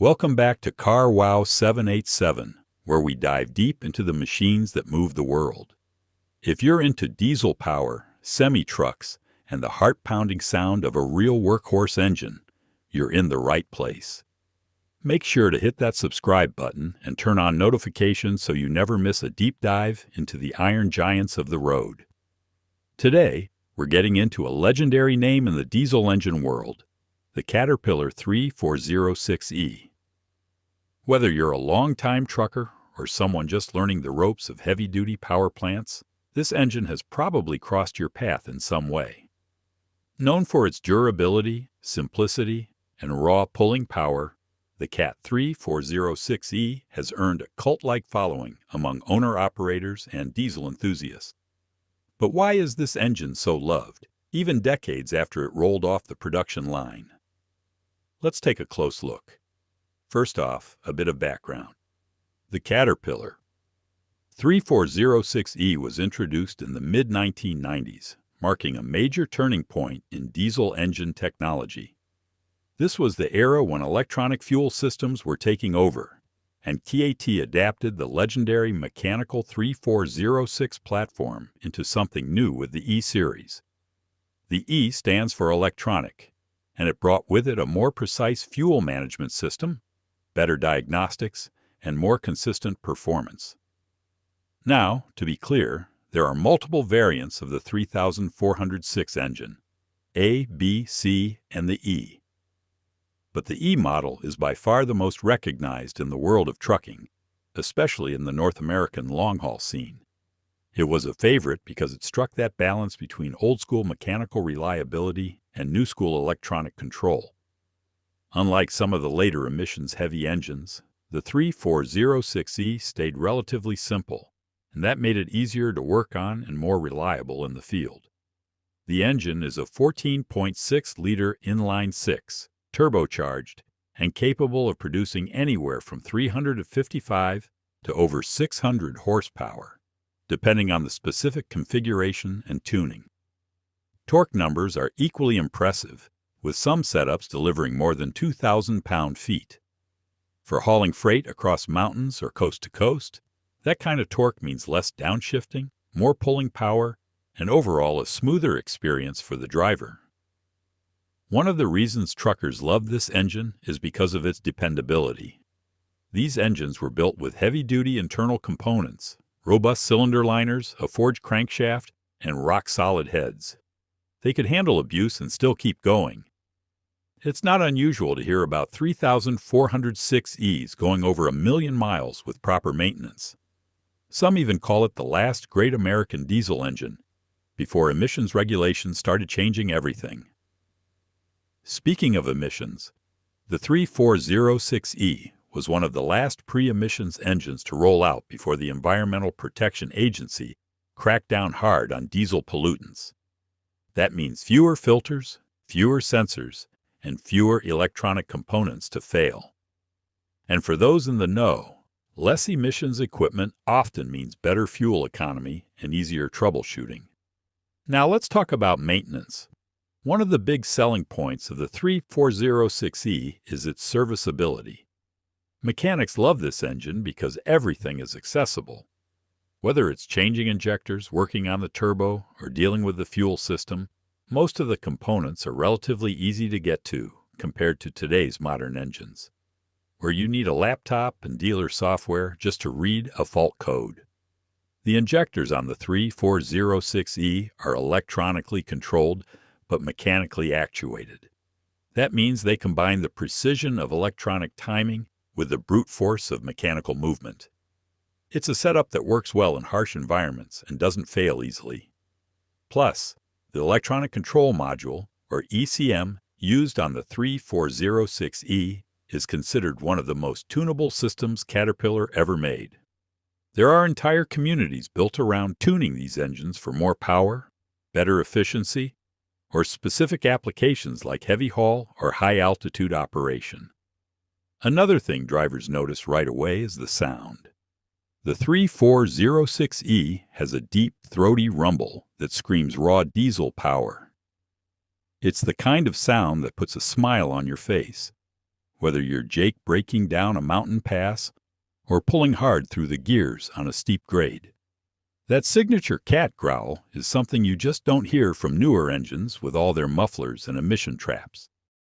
Welcome back to Car Wow 787, where we dive deep into the machines that move the world. If you're into diesel power, semi-trucks, and the heart-pounding sound of a real workhorse engine, you're in the right place. Make sure to hit that subscribe button and turn on notifications so you never miss a deep dive into the iron giants of the road. Today, we're getting into a legendary name in the diesel engine world, the Caterpillar 3406E. Whether you're a long-time trucker or someone just learning the ropes of heavy-duty power plants, this engine has probably crossed your path in some way. Known for its durability, simplicity, and raw pulling power, the Cat 3406E has earned a cult-like following among owner-operators and diesel enthusiasts. But why is this engine so loved, even decades after it rolled off the production line? Let's take a close look. First off, a bit of background. The Caterpillar 3406E was introduced in the mid-1990s, marking a major turning point in diesel engine technology. This was the era when electronic fuel systems were taking over, and KAT adapted the legendary mechanical 3406 platform into something new with the E-Series. The E stands for electronic, and it brought with it a more precise fuel management system, better diagnostics, and more consistent performance. Now, to be clear, there are multiple variants of the 3406 engine, A, B, C, and the E. But the E model is by far the most recognized in the world of trucking, especially in the North American long-haul scene. It was a favorite because it struck that balance between old-school mechanical reliability and new-school electronic control. Unlike some of the later emissions-heavy engines, the 3406E stayed relatively simple, and that made it easier to work on and more reliable in the field. The engine is a 14.6-liter inline-six, turbocharged, and capable of producing anywhere from 355 to over 600 horsepower, depending on the specific configuration and tuning. Torque numbers are equally impressive, with some setups delivering more than 2,000 pound-feet. For hauling freight across mountains or coast to coast, that kind of torque means less downshifting, more pulling power, and overall a smoother experience for the driver. One of the reasons truckers love this engine is because of its dependability. These engines were built with heavy-duty internal components, robust cylinder liners, a forged crankshaft, and rock-solid heads. They could handle abuse and still keep going. It's not unusual to hear about 3406Es going over 1 million miles with proper maintenance. Some even call it the last great American diesel engine, before emissions regulations started changing everything. Speaking of emissions, the 3406E was one of the last pre-emissions engines to roll out before the Environmental Protection Agency cracked down hard on diesel pollutants. That means fewer filters, fewer sensors, and fewer electronic components to fail. And for those in the know, less emissions equipment often means better fuel economy and easier troubleshooting. Now let's talk about maintenance. One of the big selling points of the 3406E is its serviceability. Mechanics love this engine because everything is accessible. Whether it's changing injectors, working on the turbo, or dealing with the fuel system, most of the components are relatively easy to get to compared to today's modern engines, where you need a laptop and dealer software just to read a fault code. The injectors on the 3406E are electronically controlled but mechanically actuated. That means they combine the precision of electronic timing with the brute force of mechanical movement. It's a setup that works well in harsh environments and doesn't fail easily. Plus, the electronic control module, or ECM, used on the 3406E is considered one of the most tunable systems Caterpillar ever made. There are entire communities built around tuning these engines for more power, better efficiency, or specific applications like heavy haul or high-altitude operation. Another thing drivers notice right away is the sound. The 3406E has a deep, throaty rumble that screams raw diesel power. It's the kind of sound that puts a smile on your face. whether you're Jake braking down a mountain pass or pulling hard through the gears on a steep grade. That signature cat growl is something you just don't hear from newer engines with all their mufflers and emission traps.